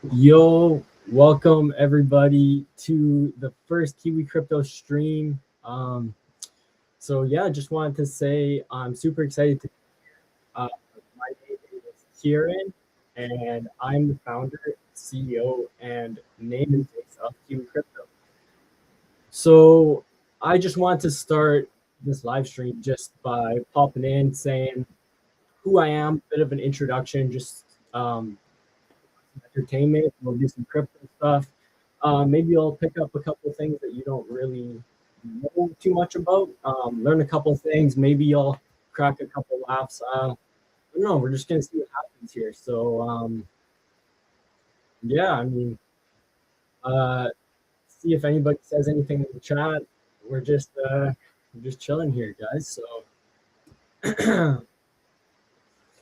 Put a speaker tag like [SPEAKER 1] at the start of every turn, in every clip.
[SPEAKER 1] Yo, welcome everybody to the first Kiwi Crypto stream. So yeah, just wanted to say I'm super excited to. My name is Kieran, and I'm the founder, CEO, and name and face of Kiwi Crypto. So I just wanted to start this live stream just by popping in, saying who I am, bit of an introduction, just entertainment. We'll do some crypto stuff. Maybe I'll pick up a couple things that you don't really know too much about. Learn a couple things. Maybe I'll crack a couple laughs. I don't know. We're just gonna see what happens here. So yeah, I mean, uh, see if anybody says anything in the chat. We're just chilling here, guys. So a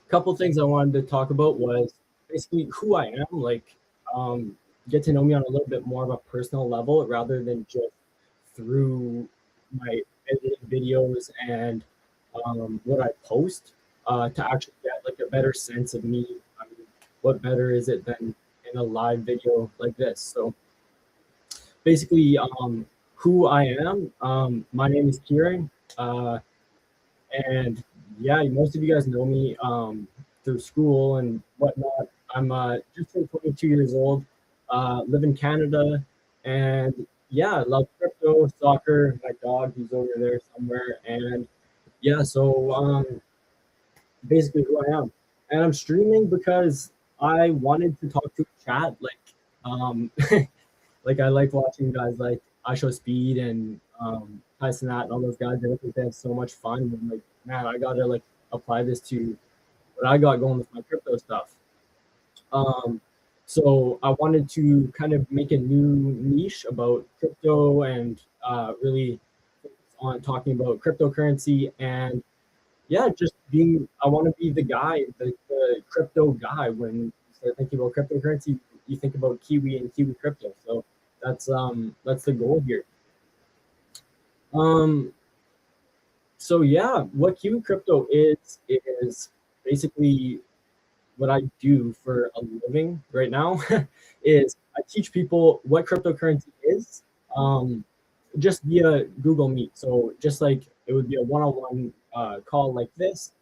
[SPEAKER 1] couple things I wanted to talk about was basically who I am. Um, get to know me on a little bit more of a personal level rather than just through my edited videos and what I post to actually get like a better sense of me. I mean, what better is it than in a live video like this? So basically, who I am. My name is Kieran, and yeah, most of you guys know me through school and whatnot. I'm just turned 22 years old, live in Canada, and yeah, I love crypto, soccer, my dog, he's over there somewhere, and yeah, so basically who I am. And I'm streaming because I wanted to talk to chat, um, like I like watching guys like I Show Speed and Tyson Nat and all those guys. I think they have so much fun. And I'm like, man, I gotta like apply this to what I got going with my crypto stuff. Um, so I wanted to kind of make a new niche about crypto and really focus on talking about cryptocurrency and yeah, just being. I want to be the guy, the crypto guy. When you start thinking about cryptocurrency, you think about Kiwi and Kiwi crypto. So that's the goal here. Um, so yeah, what Kiwi crypto is basically what I do for a living right now is I teach people what cryptocurrency is, um, just via Google Meet. So just like it would be a one-on-one call like this,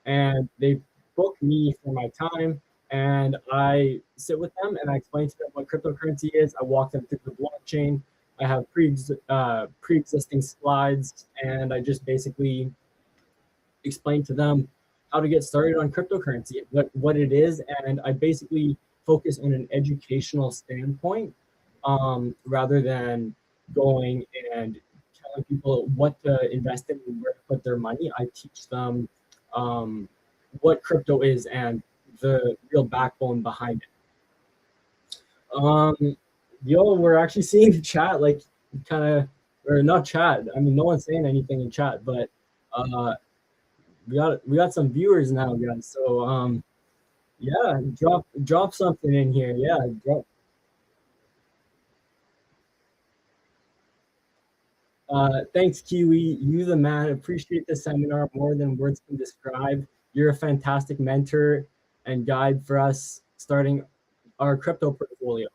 [SPEAKER 1] and they book me for my time, and I sit with them and I explain to them what cryptocurrency is. I walk them through the blockchain. I have pre-existing slides, and I just basically explain to them how to get started on cryptocurrency, what it is, and I basically focus on an educational standpoint rather than going and telling people what to invest in and where to put their money. I teach them um, what crypto is and the real backbone behind it. Yo, we're actually seeing the chat like kind of, or not chat. I mean, no one's saying anything in chat, but uh, we got some viewers now, guys. So yeah, drop something in here. Yeah, drop. Thanks, Kiwi. You the man. Appreciate the seminar more than words can describe. You're a fantastic mentor and guide for us starting our crypto portfolio.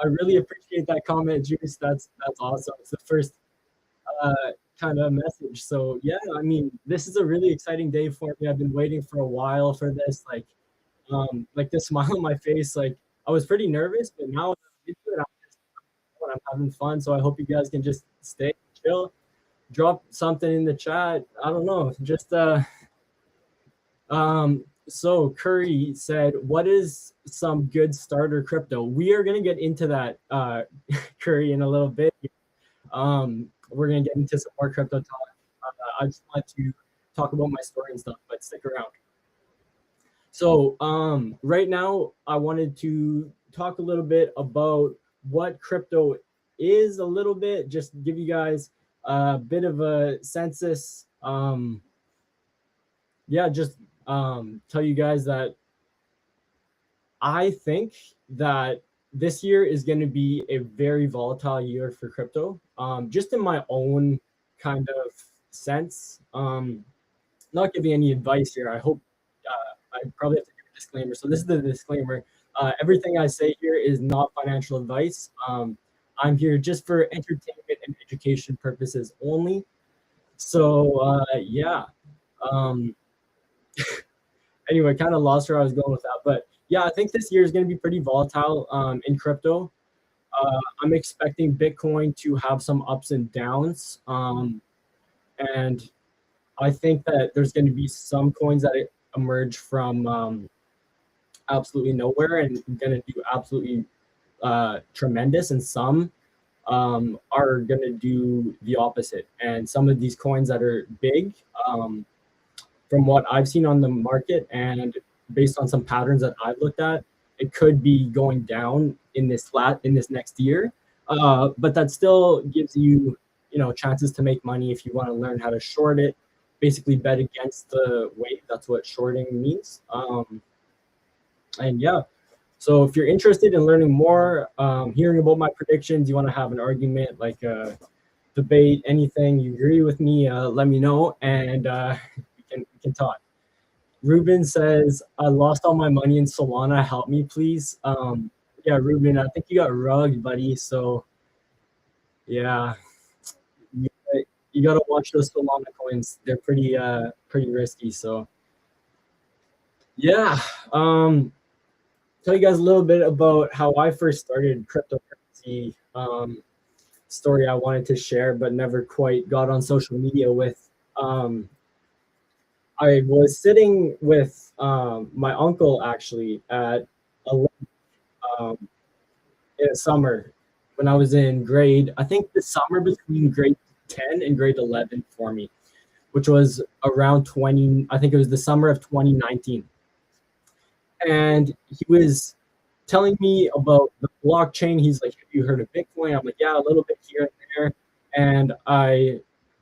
[SPEAKER 1] I really appreciate that comment, Juice. That's awesome. It's the first uh, kind of message. So yeah, I mean, this is a really exciting day for me. I've been waiting for a while for this. Like the smile on my face. Like I was pretty nervous, but now I'm into it. I'm having fun. So I hope you guys can just stay chill, drop something in the chat. I don't know, just so Curry said, what is some good starter crypto? We are gonna get into that Curry in a little bit. We're gonna get into some more crypto talk. I just want to talk about my story and stuff, but stick around. So right now, I wanted to talk a little bit about what crypto is a little bit, just give you guys a bit of a census. Yeah, just tell you guys that I think that this year is going to be a very volatile year for crypto. Just in my own kind of sense. Not giving any advice here. I hope I probably have to disclaimer. So this is the disclaimer. Everything I say here is not financial advice. I'm here just for entertainment and education purposes only. So yeah. Um, anyway, kind of lost where I was going with that, but yeah, I think this year is going to be pretty volatile in crypto. I'm expecting Bitcoin to have some ups and downs, and I think that there's going to be some coins that emerge from absolutely nowhere and going to do absolutely tremendous, and some are going to do the opposite. And some of these coins that are big, from what I've seen on the market and based on some patterns that I've looked at, it could be going down in this next year. But that still gives you, chances to make money if you want to learn how to short it. Basically, bet against the weight. That's what shorting means. And yeah, so if you're interested in learning more, hearing about my predictions, you want to have an argument, like a debate, anything, you agree with me, let me know, and we can talk. Ruben says, I lost all my money in Solana. Help me, please. Yeah, Ruben, I think you got rugged, buddy. So yeah, you, you got to watch those Solana coins. They're pretty risky. So yeah, tell you guys a little bit about how I first started cryptocurrency. Story I wanted to share, but never quite got on social media with. I was sitting with my uncle actually at a um, in the summer when I was in I think the summer between grade 10 and grade 11 for me, which was around 20, I think it was the summer of 2019. And he was telling me about the blockchain. He's like, have you heard of Bitcoin? I'm like, yeah, a little bit here and there. And I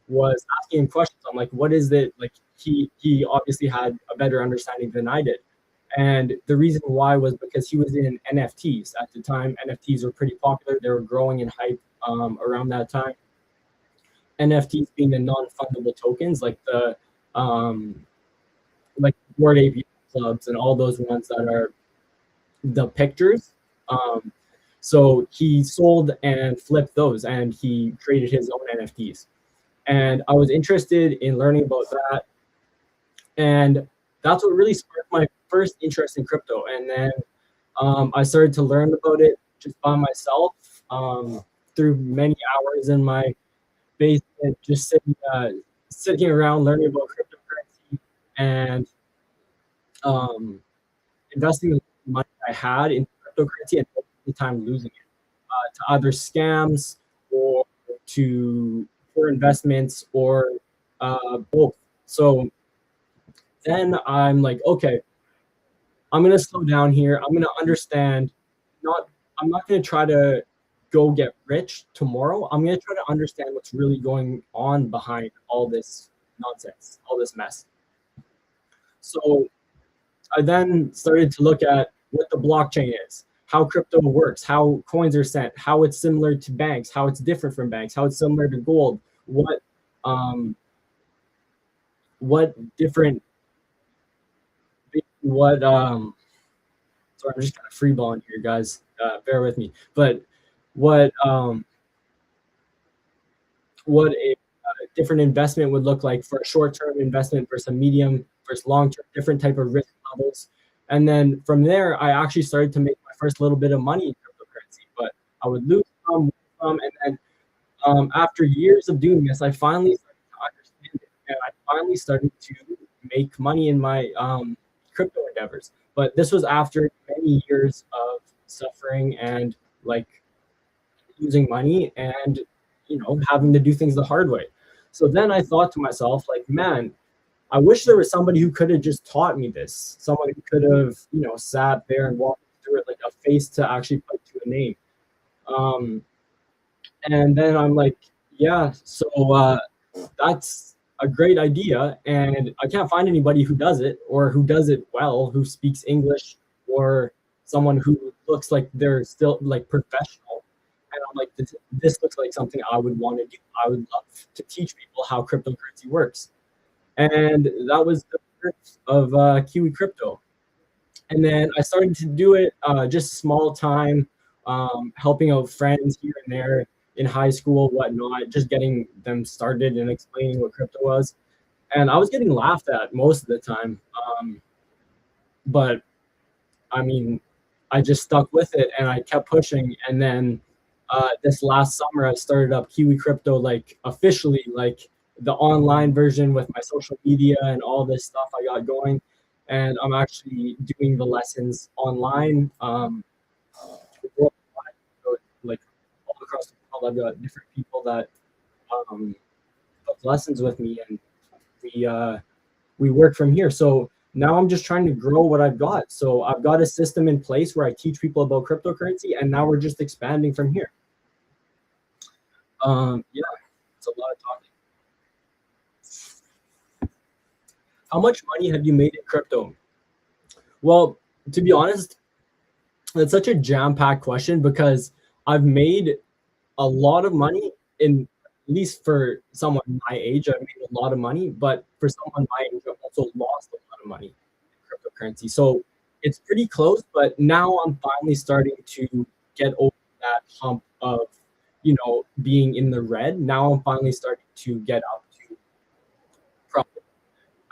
[SPEAKER 1] was asking him questions. I'm like, what is it? Like he obviously had a better understanding than I did. And the reason why was because he was in NFTs at the time. NFTs were pretty popular. They were growing in hype around that time. NFTs being the non-fundable tokens, like the like Bored Ape clubs and all those ones that are the pictures. So he sold and flipped those, and he created his own NFTs. And I was interested in learning about that, and that's what really sparked my first interest in crypto. And then I started to learn about it just by myself, through many hours in my basement, just sitting around learning about cryptocurrency and investing the money I had in cryptocurrency and most of the time losing it to either scams or to poor investments or both. So then I'm like, okay, I'm gonna slow down here. I'm gonna understand. Not, I'm not gonna try to go get rich tomorrow. I'm gonna try to understand what's really going on behind all this nonsense, all this mess. So I then started to look at what the blockchain is, how crypto works, how coins are sent, how it's similar to banks, how it's different from banks, how it's similar to gold, um, what different, what sorry, I'm just kind of freeballing here, guys. Bear with me. But what what a different investment would look like for a short-term investment versus a medium versus long-term, different type of risk levels. And then from there, I actually started to make my first little bit of money in cryptocurrency. But I would lose some, and then after years of doing this, I finally started to understand it, and I finally started to make money in my crypto endeavors. But this was after many years of suffering and like losing money and having to do things the hard way. So then I thought to myself, like, man, I wish there was somebody who could have just taught me this. Someone who could have, sat there and walked through it, like a face to actually put to a name. And then I'm like, yeah, so that's a great idea. And I can't find anybody who does it or who does it well, who speaks English, or someone who looks like they're still like professional. And I'm like, this looks like something I would want to do. I would love to teach people how cryptocurrency works. And that was the birth of Kiwi Crypto. And then I started to do it just small time, helping out friends here and there in high school, whatnot, just getting them started and explaining what crypto was. And I was getting laughed at most of the time. But I mean, I just stuck with it and I kept pushing. And then this last summer, I started up Kiwi Crypto, like officially, like the online version with my social media and all this stuff I got going. And I'm actually doing the lessons online. Worldwide. So, like all across the world, I've got different people that um, book lessons with me, and we we work from here. So now I'm just trying to grow what I've got. So I've got a system in place where I teach people about cryptocurrency, and now we're just expanding from here. Yeah, it's a lot of talking. How much money have you made in crypto? Well, to be honest, that's such a jam-packed question because I've made a lot of money in, at least for someone my age, I've made a lot of money, but for someone my age, I've also lost a lot of money in cryptocurrency. So it's pretty close, but now I'm finally starting to get over that hump of, being in the red. Now I'm finally starting to get up to profit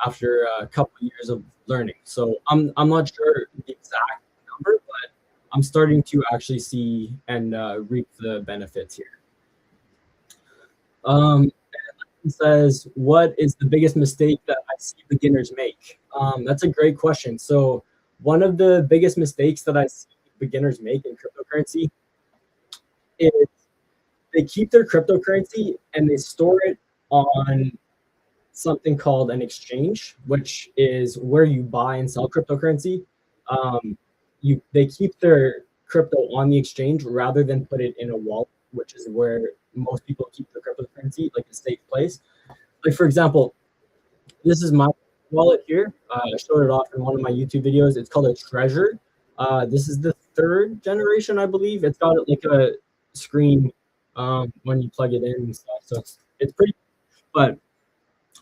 [SPEAKER 1] after a couple of years of learning. So I'm not sure the exact number, but I'm starting to actually see and reap the benefits here. Um, says, what is the biggest mistake that I see beginners make? That's a great question. So one of the biggest mistakes that I see beginners make in cryptocurrency is they keep their cryptocurrency and they store it on something called an exchange, which is where you buy and sell cryptocurrency. They keep their crypto on the exchange rather than put it in a wallet, which is where most people keep their cryptocurrency, like a safe place. Like for example, this is my wallet here. I showed it off in one of my YouTube videos. It's called a Treasure. This is the third generation, I believe. It's got like a screen when you plug it in and stuff. So it's pretty, but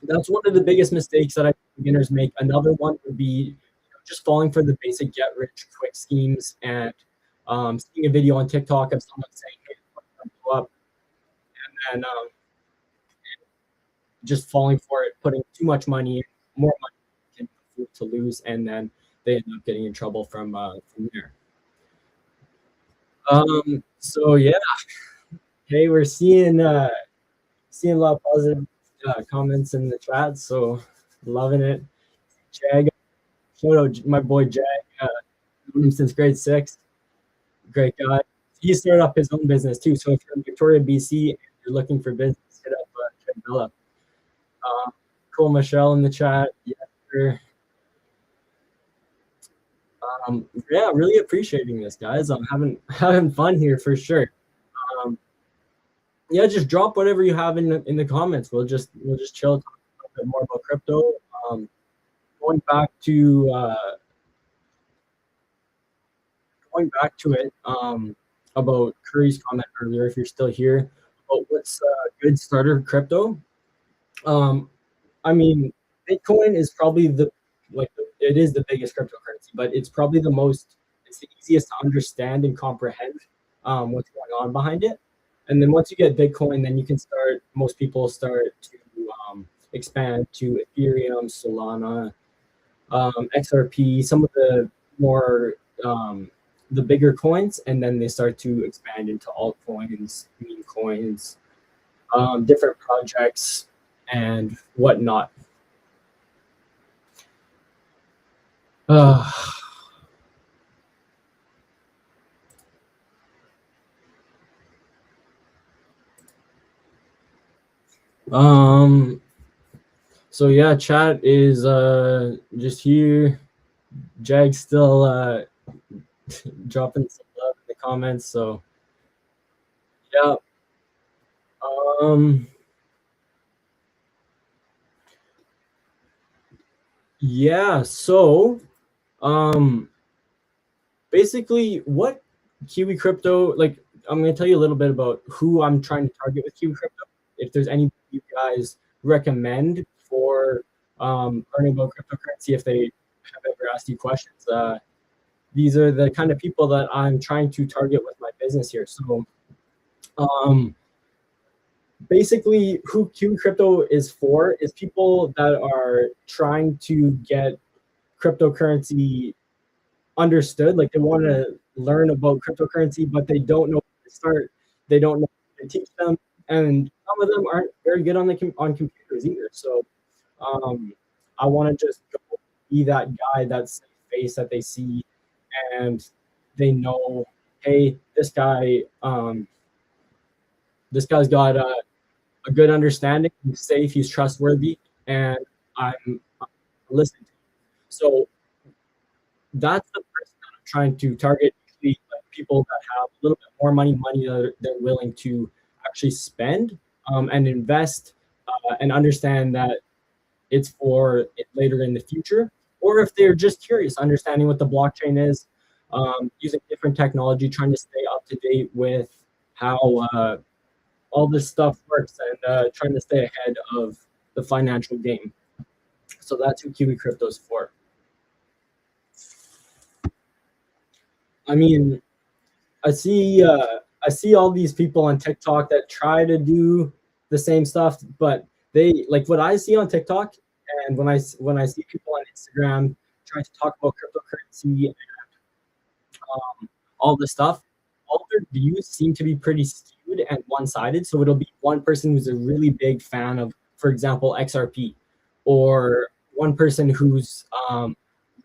[SPEAKER 1] that's one of the biggest mistakes that I think beginners make. Another one would be just falling for the basic get rich quick schemes and seeing a video on TikTok of someone saying, "Hey, blow up," and then just falling for it, putting too much money, more money can afford to lose, and then they end up getting in trouble from there. So yeah, hey, we're seeing a lot of positive comments in the chat, so loving it. Jag, shout out my boy Jag, known him since grade 6. Great guy. He started up his own business too. So if you're in Victoria, BC, and you're looking for business, hit up Bella. Cool, Michelle in the chat. Yeah, sure. Yeah, really appreciating this, guys. I'm having fun here for sure. Yeah, just drop whatever you have in the comments. We'll just chill, talk a little bit more about crypto. Going back to it about Curry's comment earlier. If you're still here, about what's a good starter crypto. I mean, Bitcoin is probably it is the biggest cryptocurrency, but it's probably it's the easiest to understand and comprehend what's going on behind it. And then once you get Bitcoin, then most people start to expand to Ethereum, Solana, XRP, some of the more the bigger coins, and then they start to expand into altcoins, meme coins, different projects, and whatnot. So yeah, chat is just here. Jag still dropping some love in the comments. So yeah. Yeah, so basically what Kiwi Crypto, like I'm gonna tell you a little bit about who I'm trying to target with Kiwi Crypto. If there's any you guys recommend for learning about cryptocurrency, if they have ever asked you questions, these are the kind of people that I'm trying to target with my business here. So basically who Q crypto is for is people that are trying to get cryptocurrency understood. Like they want to learn about cryptocurrency, but they don't know where to start. They don't know how to teach them, and some of them aren't very good on on computers either. So I want to just go be that guy, that safe face that they see, and they know, hey, this guy's got a good understanding. He's safe. He's trustworthy, and I'm listening to him. So that's the person that I'm trying to target. Usually, like people that have a little bit more money that they're willing to actually spend and invest and understand that it's for it later in the future, or if they're just curious, understanding what the blockchain is, using different technology, trying to stay up to date with how all this stuff works, and trying to stay ahead of the financial game. So that's who Kiwi Crypto is for. I mean, I see all these people on TikTok that try to do the same stuff, but they like what I see on TikTok, and when I see people on Instagram trying to talk about cryptocurrency and all this stuff, all their views seem to be pretty skewed and one-sided. So it'll be one person who's a really big fan of, for example, XRP, or one person who's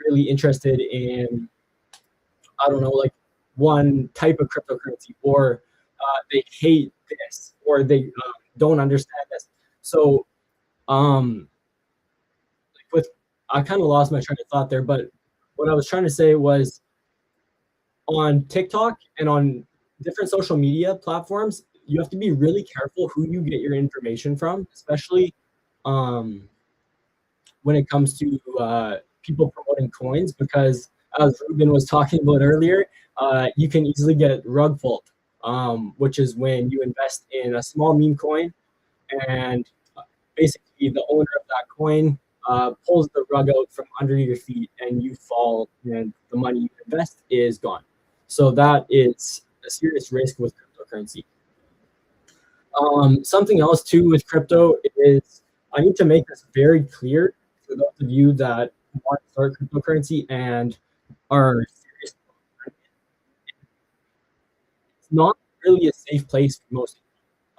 [SPEAKER 1] really interested in, I don't know, like one type of cryptocurrency, or they hate this, or they don't understand this. So, like with, I kind of lost my train of thought there, but what I was trying to say was on TikTok and on different social media platforms, you have to be really careful who you get your information from, especially um, when it comes to people promoting coins, because as Ruben was talking about earlier, you can easily get rug pulled, which is when you invest in a small meme coin, and basically the owner of that coin pulls the rug out from under your feet, and you fall, and the money you invest is gone. So that is a serious risk with cryptocurrency. Something else too with crypto is I need to make this very clear for those of you that want to start cryptocurrency and are serious. It's not really a safe place for most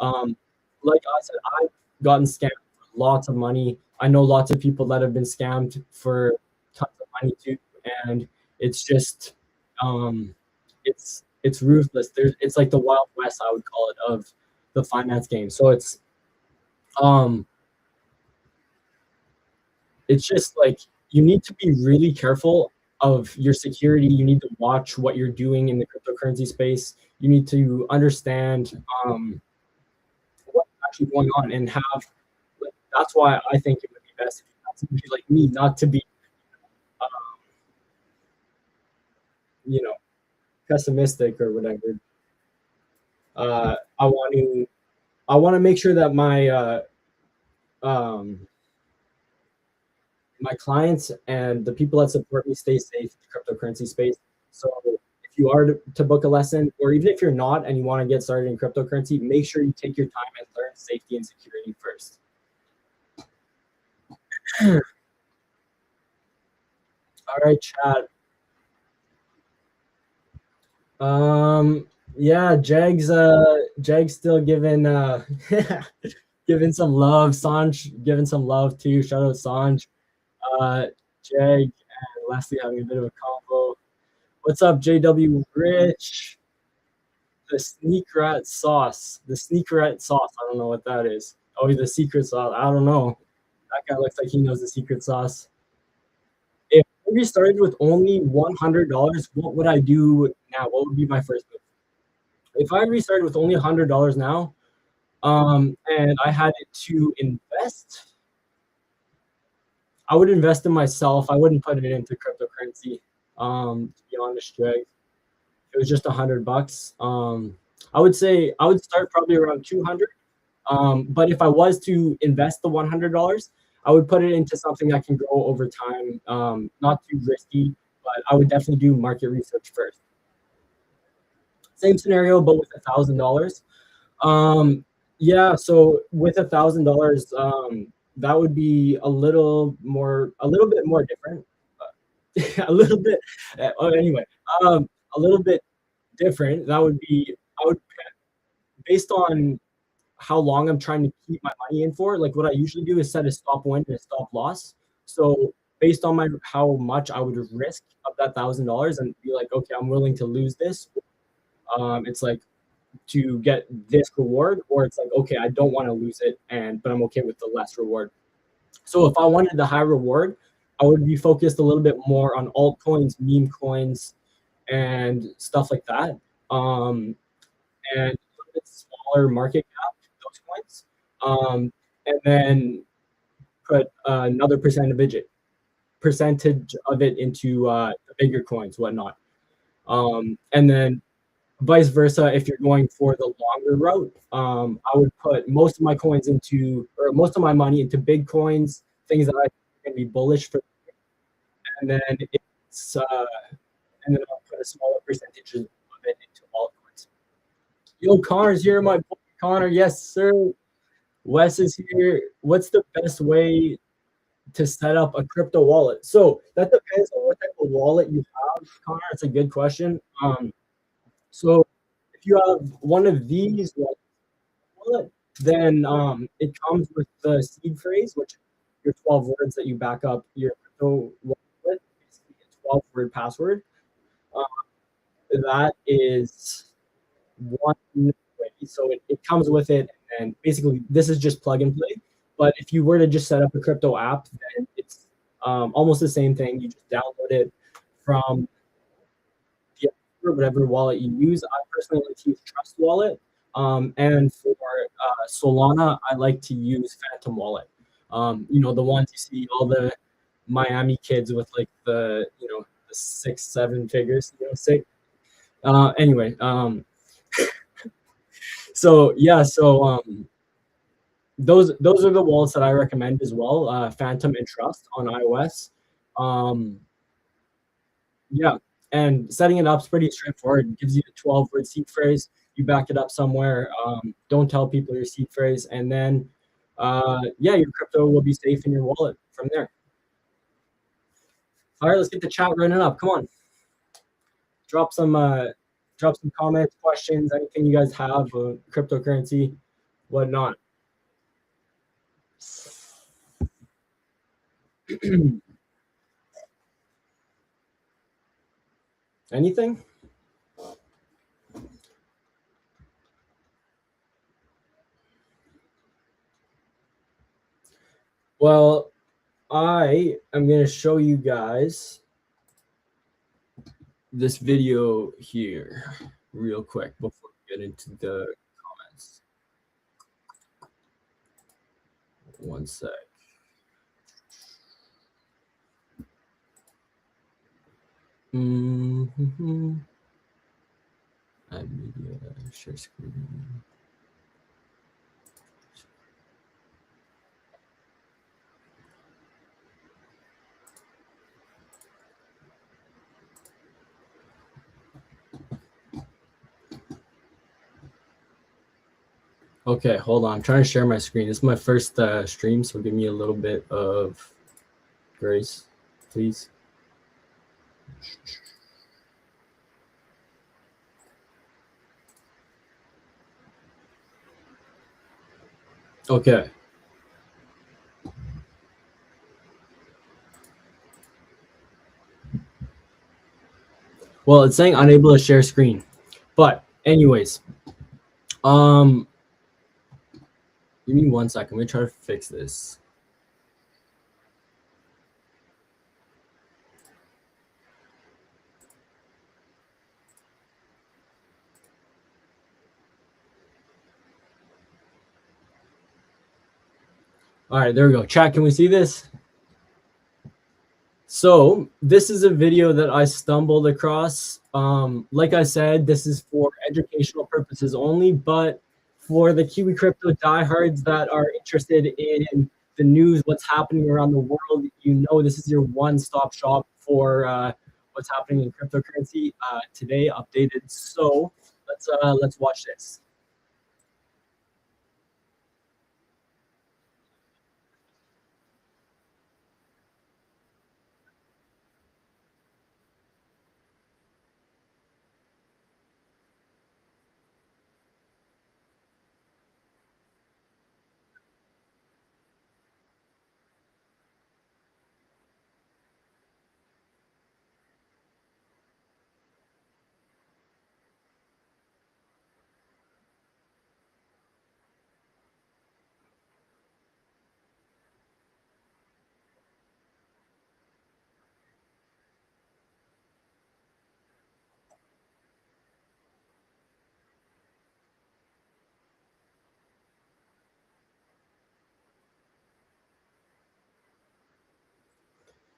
[SPEAKER 1] people. Like I said, I've gotten scammed for lots of money. I know lots of people that have been scammed for tons of money too, and it's just it's ruthless. It's like the Wild West, I would call it, of the finance game. So um it's just like you need to be really careful of your security. You need to watch what you're doing in the cryptocurrency space. You need to understand what's actually going on, and have like, that's why I think it would be best if you have somebody like me, not to be um, you know, pessimistic or whatever. I want to make sure that um, my clients and the people that support me stay safe in the cryptocurrency space. So if you are to book a lesson, or even if you're not and you want to get started in cryptocurrency, make sure you take your time and learn safety and security first. All right, chat. Yeah, Jag's still giving giving some love. Sanj giving some love too. Shout out Sanj. Jag and Leslie having a bit of a combo. What's up, JW Rich? The sneak rat sauce. The sneak rat sauce. I don't know what that is. Oh, the secret sauce. I don't know. That guy looks like he knows the secret sauce. If we started with only $100, what would I do now? What would be my first move? If I restarted with only $100 now, and I had it to invest, I would invest in myself. I wouldn't put it into cryptocurrency. To be honest, Greg, it was just $100. I would say I would start probably around 200. But if I was to invest the $100, I would put it into something that can grow over time. Not too risky, but but I would definitely do market research first. Same scenario, but with $1,000. Um, yeah, so with $1,000, that would be a little bit more different. A little bit. Anyway, a little bit different. That would be I would based on how long I'm trying to keep my money in for. Like what I usually do is set a stop win and a stop loss. So based on my how much I would risk of that $1,000 and be like, okay, I'm willing to lose this. It's like to get this reward, or it's like, okay, I don't want to lose it, but I'm okay with the less reward. So if I wanted the high reward, I would be focused a little bit more on altcoins, meme coins, and stuff like that. And a little bit smaller market cap, those coins. And then put another percentage of it into the bigger coins, whatnot. And then vice versa, if you're going for the longer route, I would put most of my coins into, or most of my money into big coins, things that I can be bullish for, and then it's and then I'll put a smaller percentage of it into altcoins. Yo, Connor's here, my boy Connor. Yes, sir. Wes is here. What's the best way to set up a crypto wallet? So that depends on what type of wallet you have, Connor. It's a good question. So if you have one of these wallet, then it comes with the seed phrase, which is your 12 words that you back up your crypto wallet with, basically a 12-word password. That is one way. So it comes with it, and basically this is just plug and play. But if you were to just set up a crypto app, then it's almost the same thing. You just download it from whatever wallet you use. I personally like to use Trust Wallet. And for Solana, I like to use Phantom Wallet. You know, the ones you see all the Miami kids with like the 6-7 figures, sick. Anyway, so yeah, so those are the wallets that I recommend as well. Phantom and Trust on iOS. Yeah, and setting it up is pretty straightforward. It gives you a 12-word seed phrase. You back it up somewhere. Don't tell people your seed phrase, and then yeah, your crypto will be safe in your wallet from there. All right, let's get the chat running up. Come on, drop some comments, questions, anything you guys have, cryptocurrency, whatnot. Anything? Well, I am going to show you guys this video here real quick before we get into the comments. One sec. Add media, share screen. Okay, hold on. I'm trying to share my screen. This is my first stream, so give me a little bit of grace, please. Okay. Well, it's saying unable to share screen. But anyways, give me 1 second. Let me try to fix this. All right, there we go. Chat, can we see this? So this is a video that I stumbled across. Like I said, this is for educational purposes only, but for the Kiwi crypto diehards that are interested in the news, what's happening around the world, this is your one-stop shop for what's happening in cryptocurrency today, updated. So let's watch this.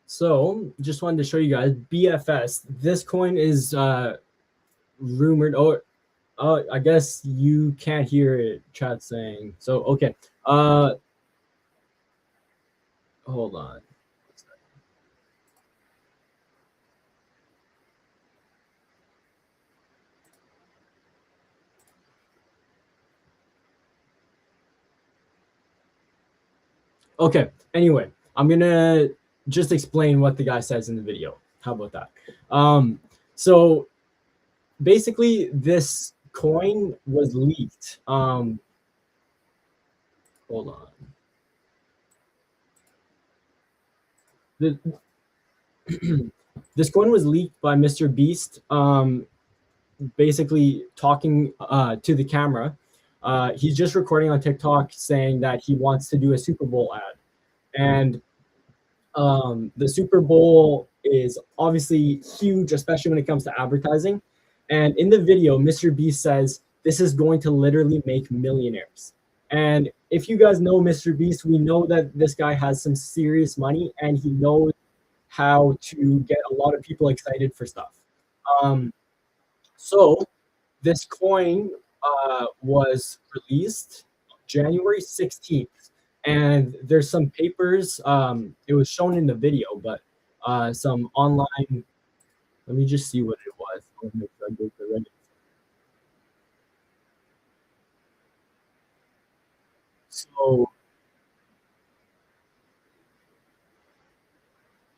[SPEAKER 1] So just wanted to show you guys BFS. This coin is rumored. Oh, I guess you can't hear it. Chat saying so. Okay. Hold on. Okay. Anyway, I'm gonna just explain what the guy says in the video. How about that? So basically, this coin was leaked. Hold on. The, this coin was leaked by Mr. Beast. Basically talking to the camera. He's just recording on TikTok saying that he wants to do a Super Bowl ad, and the Super Bowl is obviously huge, especially when it comes to advertising. And in the video, Mr. Beast says this is going to literally make millionaires. And if you guys know Mr. Beast, we know that this guy has some serious money and he knows how to get a lot of people excited for stuff. Um, so this coin was released January 16th, and there's some papers. It was shown in the video, but some online. Let me just see what it was. I'll make sure I get the right. So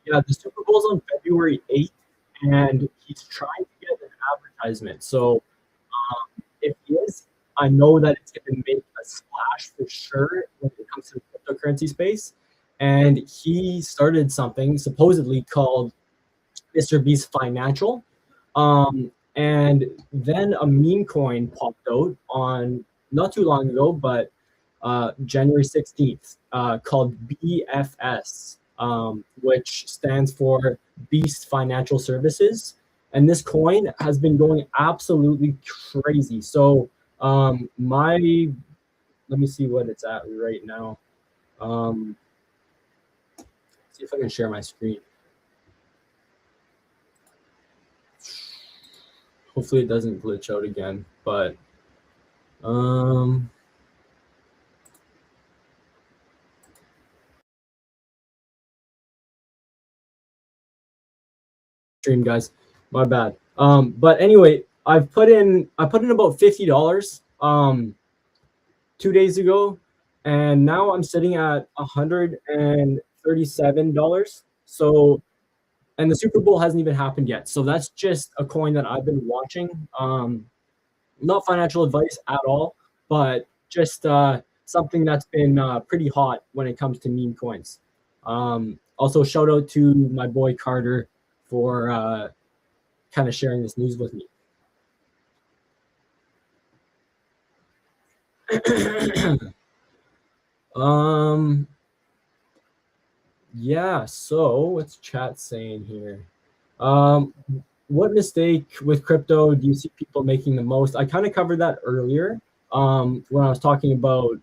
[SPEAKER 1] yeah, the Super Bowl's on February 8th, and he's trying to get an advertisement. So if he is, I know that it's going to make a splash for sure when it comes to the cryptocurrency space. And he started something supposedly called Mr. Beast Financial. And then a meme coin popped out on not too long ago, but January 16th, called BFS, which stands for Beast Financial Services. And this coin has been going absolutely crazy. So let me see what it's at right now. See if I can share my screen. Hopefully it doesn't glitch out again, but stream guys, my bad. But anyway, I put in about $50 2 days ago, and now I'm sitting at $137. So, and the Super Bowl hasn't even happened yet. So that's just a coin that I've been watching. Not financial advice at all, but just something that's been pretty hot when it comes to meme coins. Also, shout out to my boy Carter for kind of sharing this news with me. Yeah, so what's chat saying here? What mistake with crypto do you see people making the most? I kind of covered that earlier when I was talking about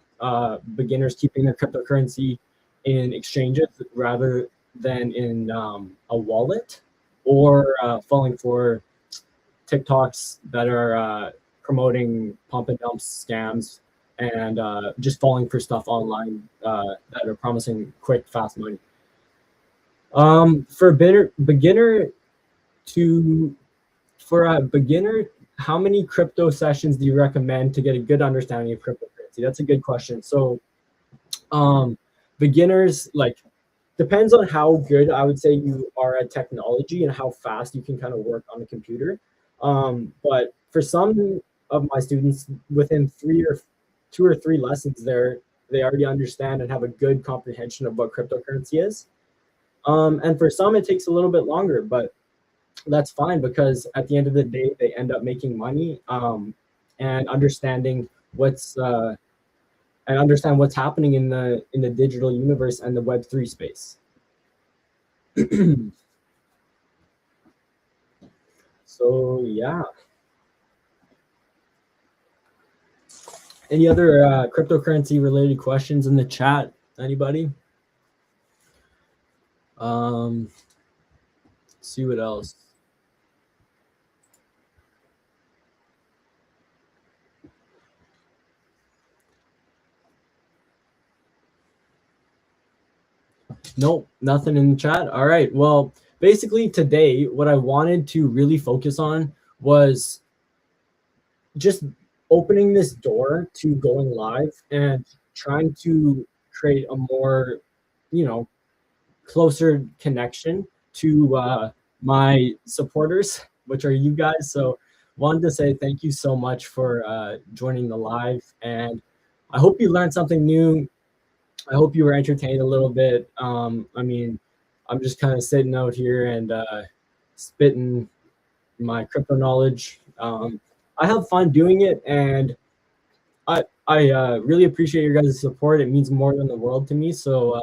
[SPEAKER 1] beginners keeping their cryptocurrency in exchanges rather than in a wallet, or falling for TikToks that are promoting pump and dump scams, and just falling for stuff online that are promising quick, fast money. For beginner to for a beginner, how many crypto sessions do you recommend to get a good understanding of cryptocurrency? That's a good question. So, um, beginners, like, depends on how good I would say you are at technology and how fast you can kind of work on the computer. But for some of my students, within 2 or 3 lessons, they already understand and have a good comprehension of what cryptocurrency is. And for some, it takes a little bit longer, but that's fine because at the end of the day, they end up making money, and what's uh, understand what's happening in the digital universe and the Web3 space. So yeah. Any other cryptocurrency related questions in the chat? Anybody? Um, see what else. Nope, nothing in the chat. All right. Well, basically today, what I wanted to really focus on was just opening this door to going live and trying to create a more, you know, closer connection to my supporters, which are you guys. So wanted to say thank you so much for joining the live, and I hope you learned something new. I hope you were entertained a little bit. I mean, I'm just kind of sitting out here and spitting my crypto knowledge. I have fun doing it, and I really appreciate your guys' support. It means more than the world to me. So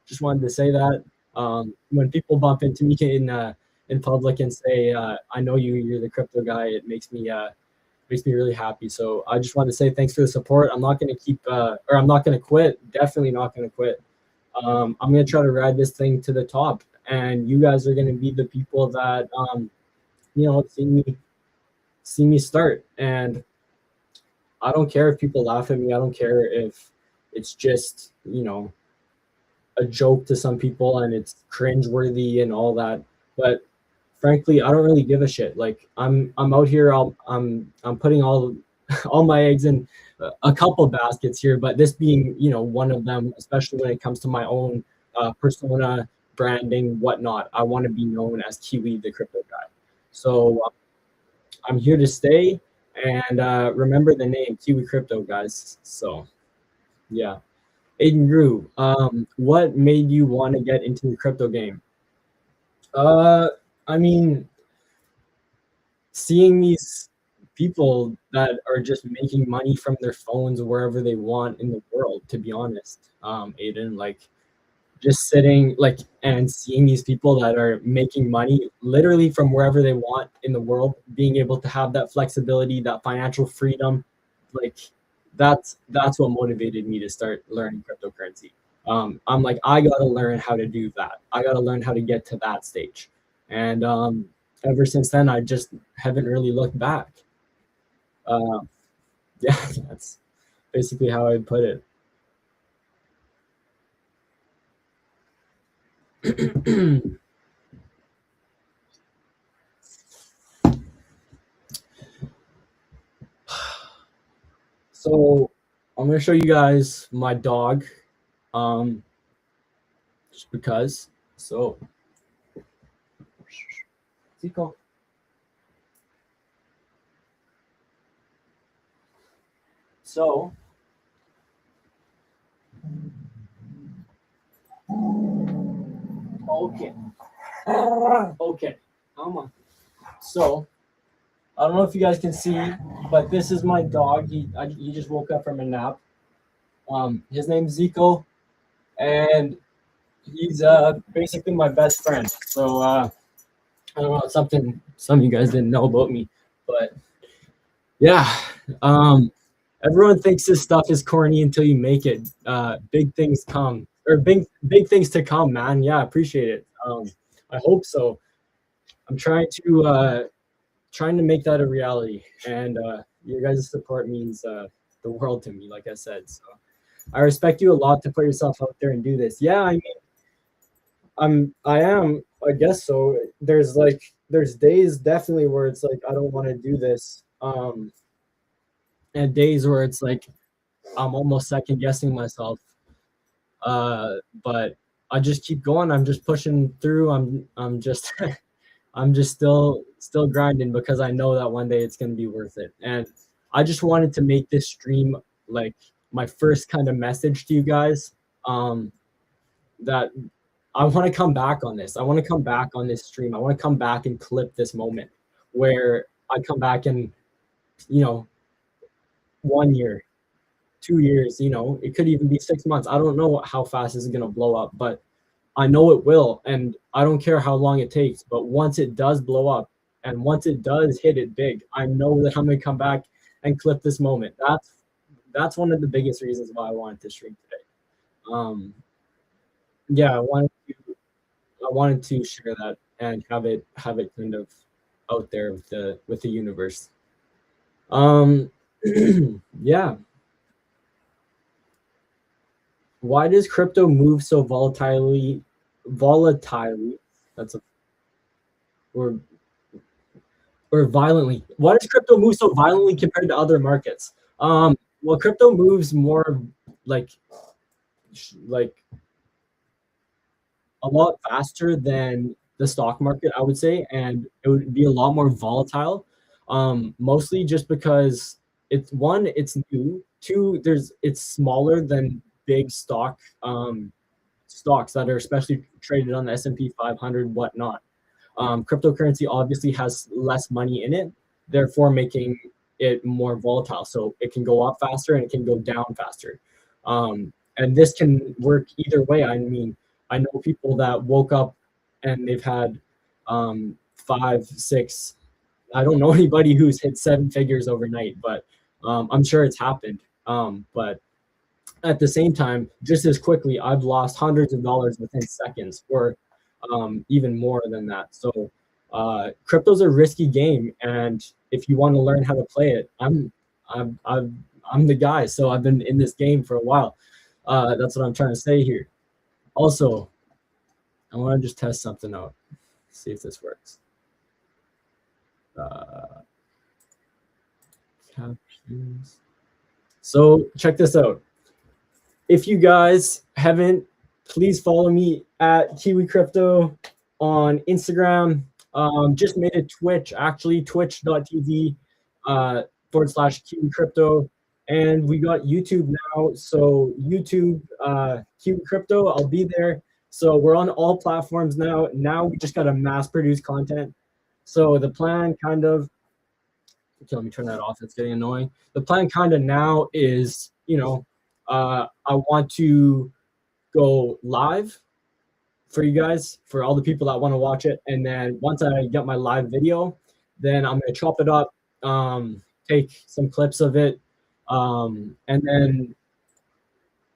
[SPEAKER 1] just wanted to say that when people bump into me in public and say, "I know you, you're the crypto guy," it makes me really happy. So I just wanted to say thanks for the support. I'm not going to keep, or I'm not going to quit. Definitely not going to quit. I'm going to try to ride this thing to the top, and you guys are going to be the people that see me start. And I don't care if people laugh at me. I don't care if it's just a joke to some people and it's cringeworthy and all that. But frankly, I don't really give a shit. Like I'm out here. I'm putting all my eggs in a couple baskets here, but this being one of them, especially when it comes to my own persona, branding, whatnot. I want to be known as Kiwi, the crypto guy. So I'm here to stay, and remember the name Kiwi Crypto, guys. So yeah. Aiden Drew, what made you want to get into the crypto game? Uh, I mean, seeing these people that are just making money from their phones wherever they want in the world, to be honest, Aiden, like just sitting like and seeing these people that are making money literally from wherever they want in the world, being able to have that flexibility, that financial freedom, like that's what motivated me to start learning cryptocurrency. I'm like, I gotta learn how to do that. I gotta learn how to get to that stage. And ever since then, I just haven't really looked back. Uh, yeah, that's basically how I'd put it. So I'm gonna show you guys my dog, um, just because. So, Zico. So, okay, okay, come on. So, I don't know if you guys can see, but this is my dog. He just woke up from a nap. His name's Zico, and he's basically my best friend. So I don't know, it's something some of you guys didn't know about me, but yeah. Um, Everyone thinks this stuff is corny until you make it. Big things come, or big things to come, man. Yeah, I appreciate it. I hope so. I'm trying to make that a reality, and your guys' support means the world to me. Like I said, so I respect you a lot to put yourself out there and do this. Yeah, I mean, I am. I guess so. There's days definitely where it's like I don't want to do this. And days where it's like I'm almost second guessing myself. But I just keep going. I'm just pushing through. I'm just I'm just still grinding because I know that one day it's gonna be worth it. And I just wanted to make this stream like my first kind of message to you guys. That I want to come back on this. I want to come back on this stream. I want to come back and clip this moment where I come back and, you know, 1 year, 2 years, it could even be 6 months. I don't know how fast this is going to blow up, but I know it will. And I don't care how long it takes. But once it does blow up and once it does hit it big, I know that I'm going to come back and clip this moment. That's one of the biggest reasons why I wanted to stream today. Yeah, I wanted to share that and have it kind of out there with the universe. Yeah. Why does crypto move so volatilely? That's a or violently. Why does crypto move so violently compared to other markets? Well, crypto moves more like a lot faster than the stock market, I would say, and it would be a lot more volatile. Mostly just because it's new. Two, it's smaller than big stocks that are especially traded on the S&P 500, whatnot. Cryptocurrency obviously has less money in it, therefore making it more volatile. So it can go up faster and it can go down faster. And this can work either way. I mean, I know people that woke up and they've had 5, 6. I don't know anybody who's hit 7 figures overnight, but I'm sure it's happened. But at the same time, just as quickly, I've lost hundreds of dollars within seconds, or even more than that. So crypto's a risky game, and if you want to learn how to play it, I'm the guy. So I've been in this game for a while. That's what I'm trying to say here. Also, I want to just test something out, see if this works. Captions. So check this out. If you guys haven't, please follow me at Kiwi Crypto on Instagram. Just made a Twitch, actually, twitch.tv /Kiwi Crypto. And we got YouTube now. So YouTube, Kiwi Crypto, I'll be there. So we're on all platforms now. Now we just got to mass produce content. So the plan kind of, okay, let me turn that off. It's getting annoying. The plan kind of now is, I want to go live for you guys, for all the people that want to watch it. And then once I get my live video, then I'm going to chop it up, take some clips of it, and then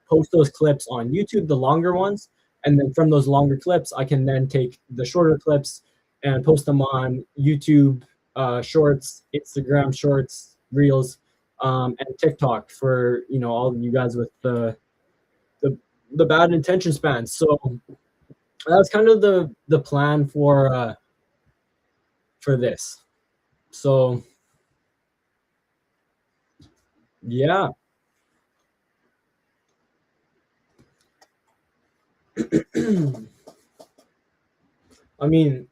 [SPEAKER 1] post those clips on YouTube, the longer ones. And then from those longer clips, I can then take the shorter clips and post them on YouTube Shorts, Instagram Shorts, Reels, and TikTok for all of you guys with the bad intention span. So that's kind of the plan for this. So yeah. I mean,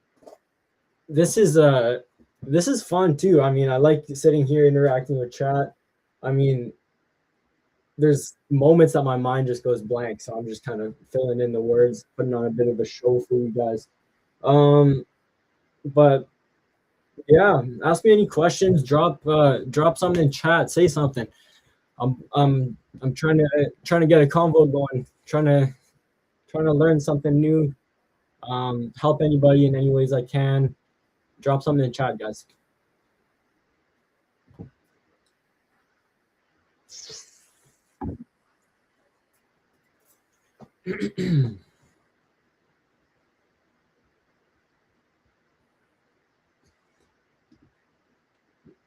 [SPEAKER 1] this is fun too. I mean, I like sitting here interacting with chat. I mean, there's moments that my mind just goes blank, so I'm just kind of filling in the words, putting on a bit of a show for you guys. But yeah, ask me any questions. Drop something in chat. Say something. I'm trying to get a convo going. Trying to learn something new. Help anybody in any ways I can. Drop something in chat, guys.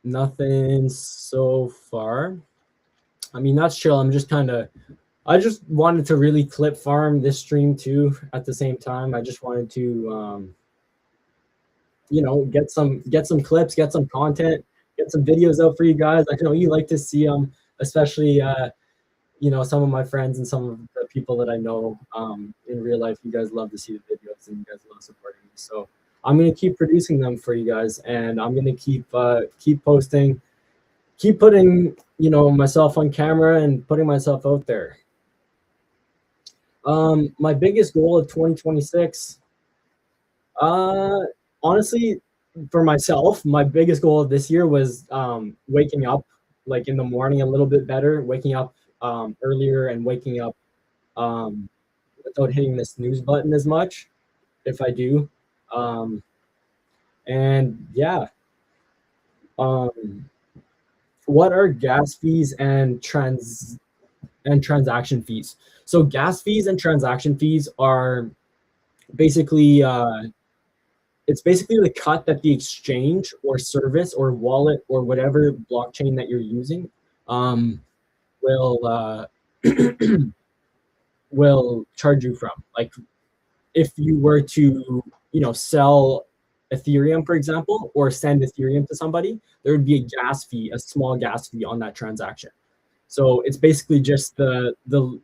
[SPEAKER 1] Nothing so far. I mean, that's chill. I just wanted to really clip farm this stream too at the same time. I just wanted to get some clips, get some content, get some videos out for you guys. I know you like to see them, especially some of my friends and some of the people that I know in real life. You guys love to see the videos and you guys love supporting me. So I'm gonna keep producing them for you guys, and I'm gonna keep posting, keep putting myself on camera and putting myself out there. My biggest goal of 2026, honestly, for myself, my biggest goal of this year was waking up like in the morning a little bit better, waking up earlier and waking up without hitting the snooze button as much if I do. Um, and yeah, um, what are gas fees and transaction fees? So gas fees and transaction fees are basically it's basically the cut that the exchange or service or wallet or whatever blockchain that you're using will will charge you from. Like if you were to sell Ethereum, for example, or send Ethereum to somebody, there would be a gas fee, a small gas fee on that transaction. So it's basically just the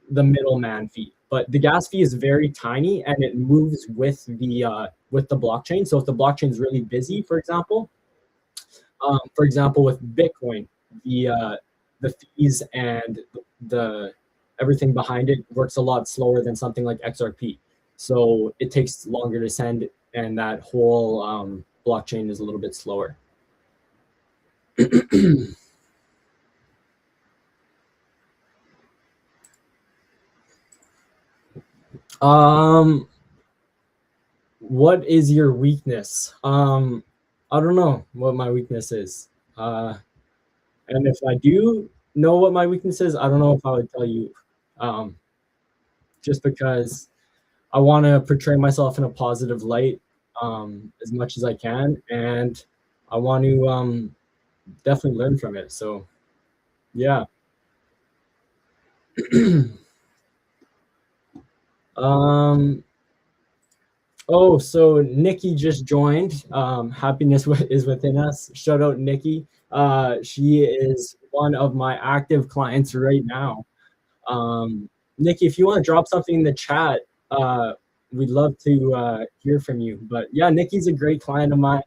[SPEAKER 1] middleman fee. But the gas fee is very tiny and it moves with the blockchain. So if the blockchain is really busy, for example with Bitcoin, the fees and the everything behind it works a lot slower than something like XRP. So it takes longer to send, and that whole blockchain is a little bit slower. What is your weakness? I don't know what my weakness is. And if I do know what my weakness is, I don't know if I would tell you. Just because I want to portray myself in a positive light as much as I can, and I want to definitely learn from it. So, yeah. Oh, so Nikki just joined. Happiness is within us. Shout out Nikki. She is one of my active clients right now. Nikki, if you want to drop something in the chat, we'd love to hear from you. But yeah, Nikki's a great client of mine.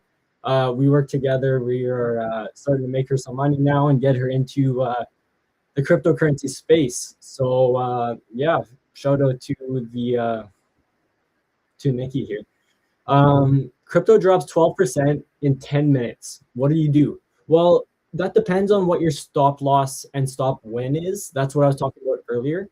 [SPEAKER 1] We work together. We are starting to make her some money now and get her into the cryptocurrency space. So yeah, shout out to Nikki here. Crypto drops 12% in 10 minutes. What do you do? Well, that depends on what your stop loss and stop win is. That's what I was talking about earlier.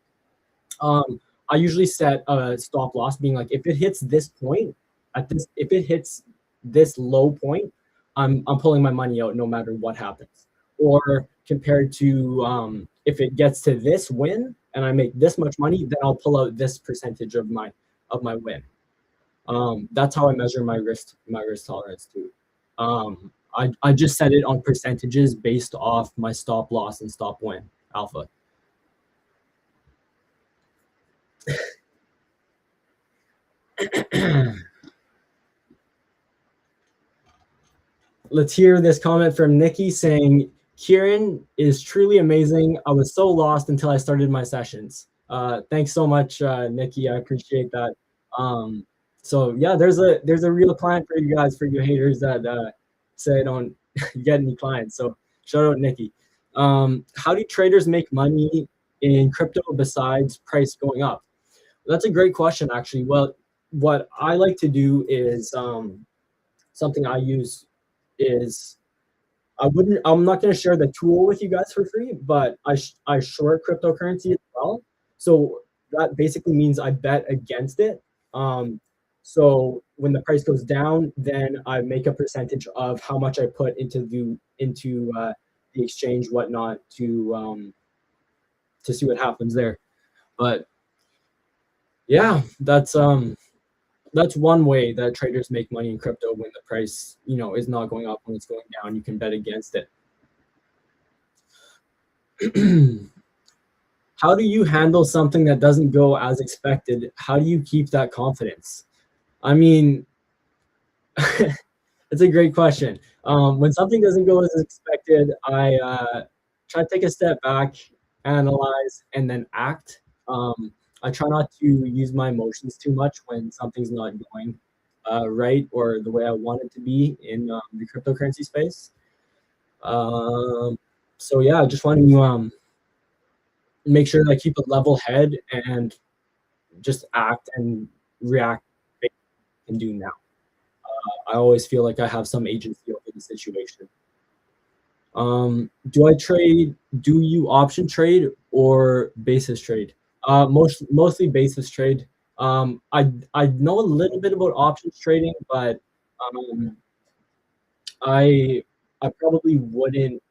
[SPEAKER 1] I usually set a stop loss being like, if it hits this point, if it hits this low point, I'm pulling my money out no matter what happens. Or compared to if it gets to this win and I make this much money, then I'll pull out this percentage of my win. That's how I measure my risk tolerance too. I just set it on percentages based off my stop loss and stop win alpha. Let's hear this comment from Nikki saying, Kieran is truly amazing. I was so lost until I started my sessions. Thanks so much, Nikki. I appreciate that. So yeah, there's a real client for you guys, for you haters that say I don't get any clients. So shout out Nikki. How do traders make money in crypto besides price going up? That's a great question, actually. Well, what I like to do is something I use is I'm not going to share the tool with you guys for free, but I short cryptocurrency as well. So that basically means I bet against it. So when the price goes down, then I make a percentage of how much I put into the exchange, whatnot, to see what happens there. But yeah, that's one way that traders make money in crypto when the price, is not going up, when it's going down. You can bet against it. How do you handle something that doesn't go as expected? How do you keep that confidence? I mean, It's a great question. When something doesn't go as expected, I try to take a step back, analyze, and then act. I try not to use my emotions too much when something's not going right or the way I want it to be in the cryptocurrency space. Um, so yeah, I just want to make sure that I keep a level head and just act and react based on what I can do now. I always feel like I have some agency over the situation. Do I trade? Do you option trade or basis trade? Mostly basis trade. I know a little bit about options trading, but um, I I probably wouldn't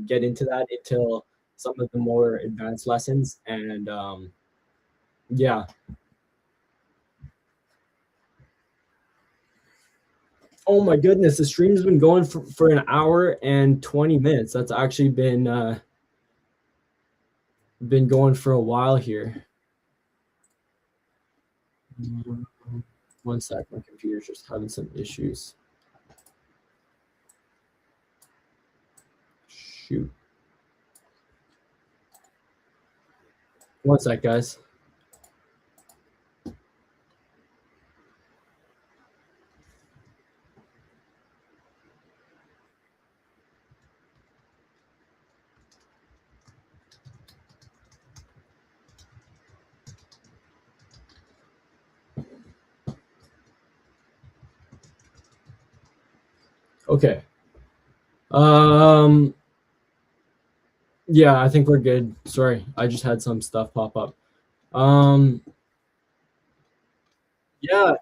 [SPEAKER 1] get into that until some of the more advanced lessons. And yeah. Oh my goodness, the stream's been going for an hour and 20 minutes. That's actually been going for a while here. One sec, my computer's just having some issues. Shoot. One sec, guys. Okay. Um, yeah, I think we're good. Sorry, I just had some stuff pop up. Um, yeah,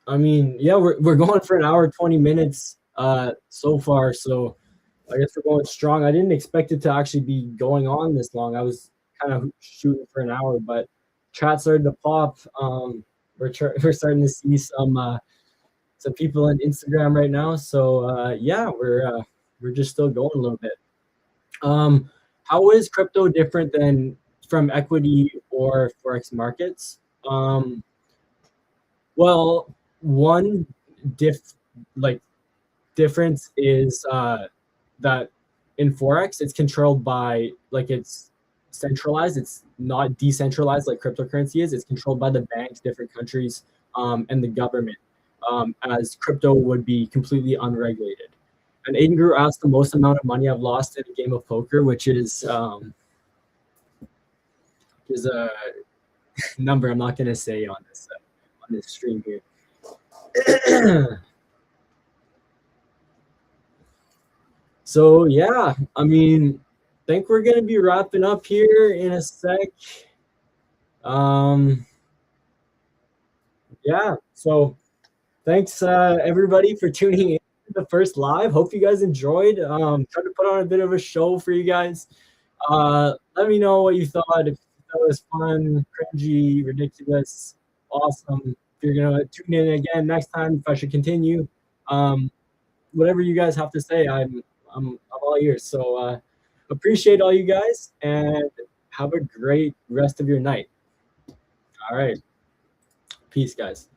[SPEAKER 1] I mean, yeah, we're going for an hour 20 minutes so far, so I guess we're going strong. I didn't expect it to actually be going on this long. I was kind of shooting for an hour, but chat started to pop. We're starting to see some people on Instagram right now. So yeah, we're just still going a little bit. How is crypto different than from equity or forex markets? Well, one diff like difference is that in forex it's controlled by like it's centralized. It's not decentralized like cryptocurrency is. It's controlled by the banks, different countries, and the government. As crypto would be completely unregulated. And Aiden Grew asked the most amount of money I've lost in a game of poker, which is a number I'm not going to say on this stream here. So yeah, I mean, think we're gonna be wrapping up here in a sec. Um, yeah. So thanks everybody for tuning in to the first live. Hope you guys enjoyed. Tried to put on a bit of a show for you guys. Let me know what you thought. If that was fun, cringy, ridiculous, awesome. If you're gonna tune in again next time, if I should continue, um, whatever you guys have to say, I'm all ears. So appreciate all you guys and have a great rest of your night. All right, peace, guys.